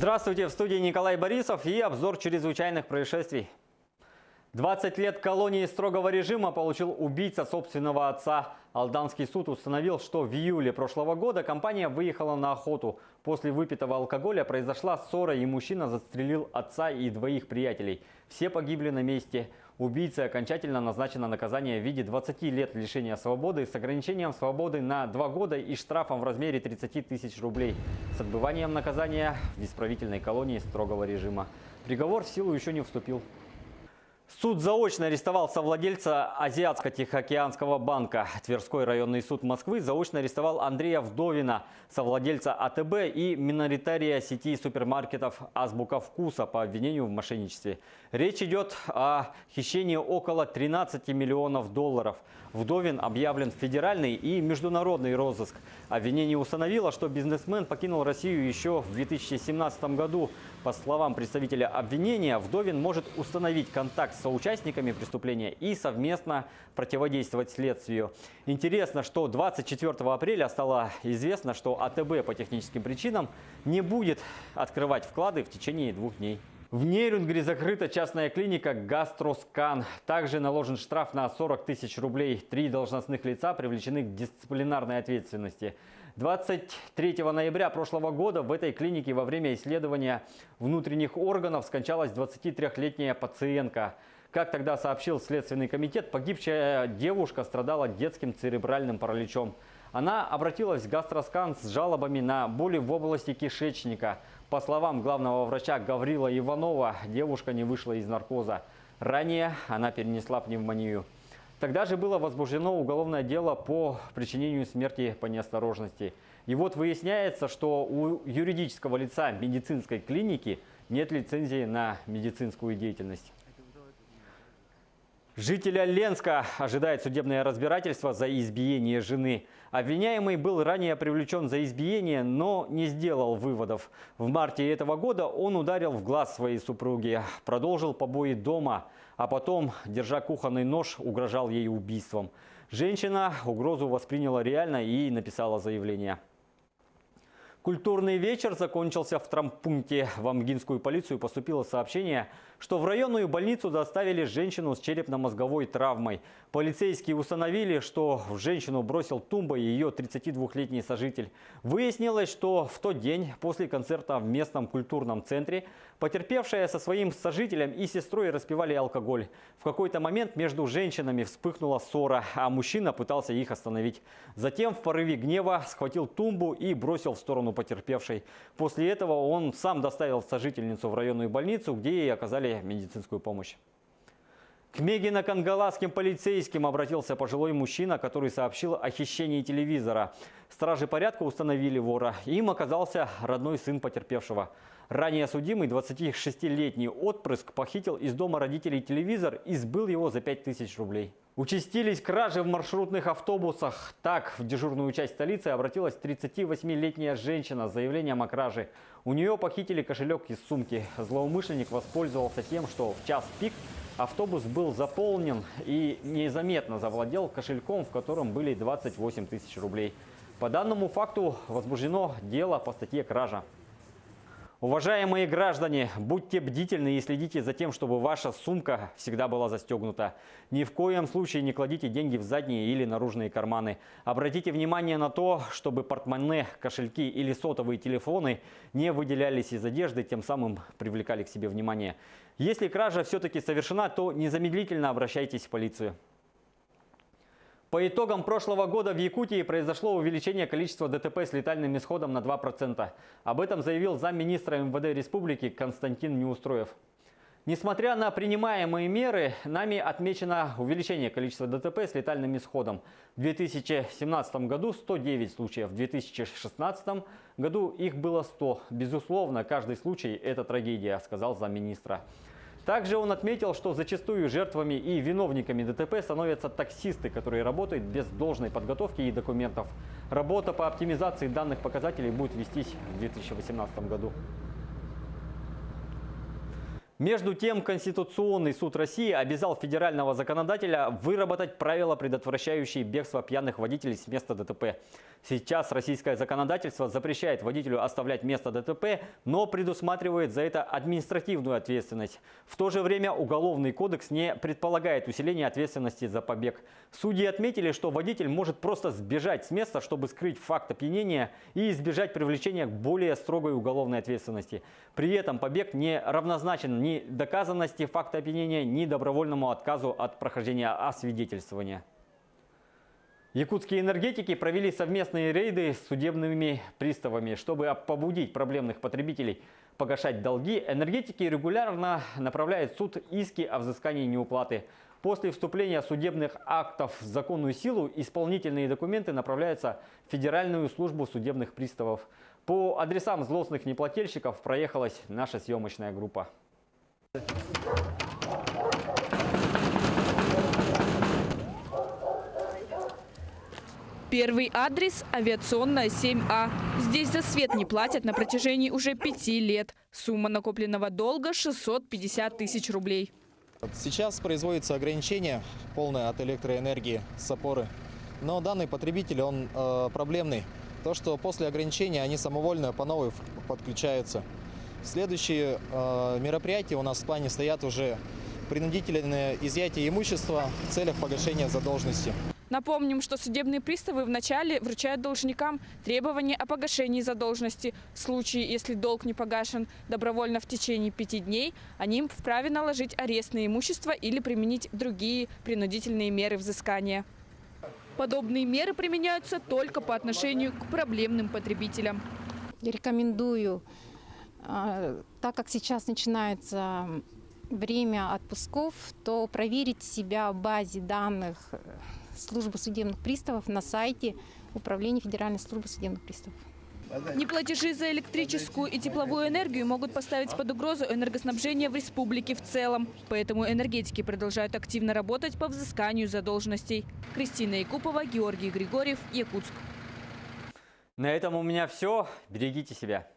Здравствуйте, в студии Николай Борисов и обзор чрезвычайных происшествий. 20 лет колонии строгого режима получил убийца собственного отца. Алданский суд установил, что в июле прошлого года компания выехала на охоту. После выпитого алкоголя произошла ссора, и мужчина застрелил отца и двоих приятелей. Все погибли на месте. Убийце окончательно назначено наказание в виде 20 лет лишения свободы с ограничением свободы на 2 года и штрафом в размере 30 тысяч рублей с отбыванием наказания в исправительной колонии строгого режима. Приговор в силу еще не вступил. Суд заочно арестовал совладельца Азиатско-Тихоокеанского банка. Тверской районный суд Москвы заочно арестовал Андрея Вдовина, совладельца АТБ и миноритария сети супермаркетов «Азбука вкуса» по обвинению в мошенничестве. Речь идет о хищении около 13 миллионов долларов. Вдовин объявлен в федеральный и международный розыск. Обвинение установило, что бизнесмен покинул Россию еще в 2017 году. По словам представителя обвинения, Вдовин может установить контакт с соучастниками преступления и совместно противодействовать следствию. Интересно, что 24 апреля стало известно, что АТБ по техническим причинам не будет открывать вклады в течение 2 дней. В Нерюнгри закрыта частная клиника «Гастроскан». Также наложен штраф на 40 тысяч рублей. 3 должностных лица привлечены к дисциплинарной ответственности. 23 ноября прошлого года в этой клинике во время исследования внутренних органов скончалась 23-летняя пациентка. Как тогда сообщил Следственный комитет, погибшая девушка страдала детским церебральным параличом. Она обратилась в «Гастроскан» с жалобами на боли в области кишечника. По словам главного врача Гаврила Иванова, девушка не вышла из наркоза. Ранее она перенесла пневмонию. Тогда же было возбуждено уголовное дело по причинению смерти по неосторожности. И вот выясняется, что у юридического лица медицинской клиники нет лицензии на медицинскую деятельность. Жителя Ленска ожидает судебное разбирательство за избиение жены. Обвиняемый был ранее привлечен за избиение, но не сделал выводов. В марте этого года он ударил в глаз своей супруги, продолжил побои дома, а потом, держа кухонный нож, угрожал ей убийством. Женщина угрозу восприняла реально и написала заявление. Культурный вечер закончился в травмпункте. В Амгинскую полицию поступило сообщение, что в районную больницу доставили женщину с черепно-мозговой травмой. Полицейские установили, что в женщину бросил тумбой ее 32-летний сожитель. Выяснилось, что в тот день после концерта в местном культурном центре потерпевшая со своим сожителем и сестрой распивали алкоголь. В какой-то момент между женщинами вспыхнула ссора, а мужчина пытался их остановить. Затем в порыве гнева схватил тумбу и бросил в сторону потерпевшей. После этого он сам доставил сожительницу в районную больницу, где ей оказали медицинскую помощь. К Мегино-Кангаласским полицейским обратился пожилой мужчина, который сообщил о хищении телевизора. Стражи порядка установили вора. Им оказался родной сын потерпевшего. Ранее судимый 26-летний отпрыск похитил из дома родителей телевизор и сбыл его за 5000 рублей. Участились кражи в маршрутных автобусах. Так, в дежурную часть столицы обратилась 38-летняя женщина с заявлением о краже. У нее похитили кошелек из сумки. Злоумышленник воспользовался тем, что в час пик автобус был заполнен и незаметно завладел кошельком, в котором были 28 тысяч рублей. По данному факту возбуждено дело по статье «Кража». Уважаемые граждане, будьте бдительны и следите за тем, чтобы ваша сумка всегда была застегнута. Ни в коем случае не кладите деньги в задние или наружные карманы. Обратите внимание на то, чтобы портмоне, кошельки или сотовые телефоны не выделялись из одежды, тем самым привлекали к себе внимание. Если кража все-таки совершена, то незамедлительно обращайтесь в полицию. По итогам прошлого года в Якутии произошло увеличение количества ДТП с летальным исходом на 2%. Об этом заявил замминистра МВД республики Константин Неустроев. Несмотря на принимаемые меры, нами отмечено увеличение количества ДТП с летальным исходом. В 2017 году 109 случаев, в 2016 году их было 100. Безусловно, каждый случай – это трагедия, сказал замминистра. Также он отметил, что зачастую жертвами и виновниками ДТП становятся таксисты, которые работают без должной подготовки и документов. Работа по оптимизации данных показателей будет вестись в 2018 году. Между тем, Конституционный суд России обязал федерального законодателя выработать правила, предотвращающие бегство пьяных водителей с места ДТП. Сейчас российское законодательство запрещает водителю оставлять место ДТП, но предусматривает за это административную ответственность. В то же время Уголовный кодекс не предполагает усиления ответственности за побег. Судьи отметили, что водитель может просто сбежать с места, чтобы скрыть факт опьянения и избежать привлечения к более строгой уголовной ответственности. При этом побег не равнозначен ни доказанности факта опьянения, ни добровольному отказу от прохождения освидетельствования. Якутские энергетики провели совместные рейды с судебными приставами. Чтобы побудить проблемных потребителей погашать долги, энергетики регулярно направляют в суд иски о взыскании неуплаты. После вступления судебных актов в законную силу исполнительные документы направляются в Федеральную службу судебных приставов. По адресам злостных неплательщиков проехалась наша съемочная группа. Первый адрес – авиационная 7А. Здесь за свет не платят на протяжении уже 5 лет. Сумма накопленного долга – 650 тысяч рублей. Сейчас производится ограничение полное от электроэнергии с опоры. Но данный потребитель, он проблемный. То, что после ограничения они самовольно по новой подключаются. Следующие мероприятия у нас в плане стоят уже принудительное изъятие имущества в целях погашения задолженности. Напомним, что судебные приставы вначале вручают должникам требования о погашении задолженности. В случае, если долг не погашен добровольно в течение 5 дней, они вправе наложить арест на имущество или применить другие принудительные меры взыскания. Подобные меры применяются только по отношению к проблемным потребителям. Я рекомендую, так как сейчас начинается время отпусков, то проверить себя в базе данных службы судебных приставов на сайте Управления Федеральной службы судебных приставов. Неплатежи за электрическую и тепловую энергию могут поставить под угрозу энергоснабжение в республике в целом. Поэтому энергетики продолжают активно работать по взысканию задолженностей. Кристина Якупова, Георгий Григорьев, Якутск. На этом у меня все. Берегите себя.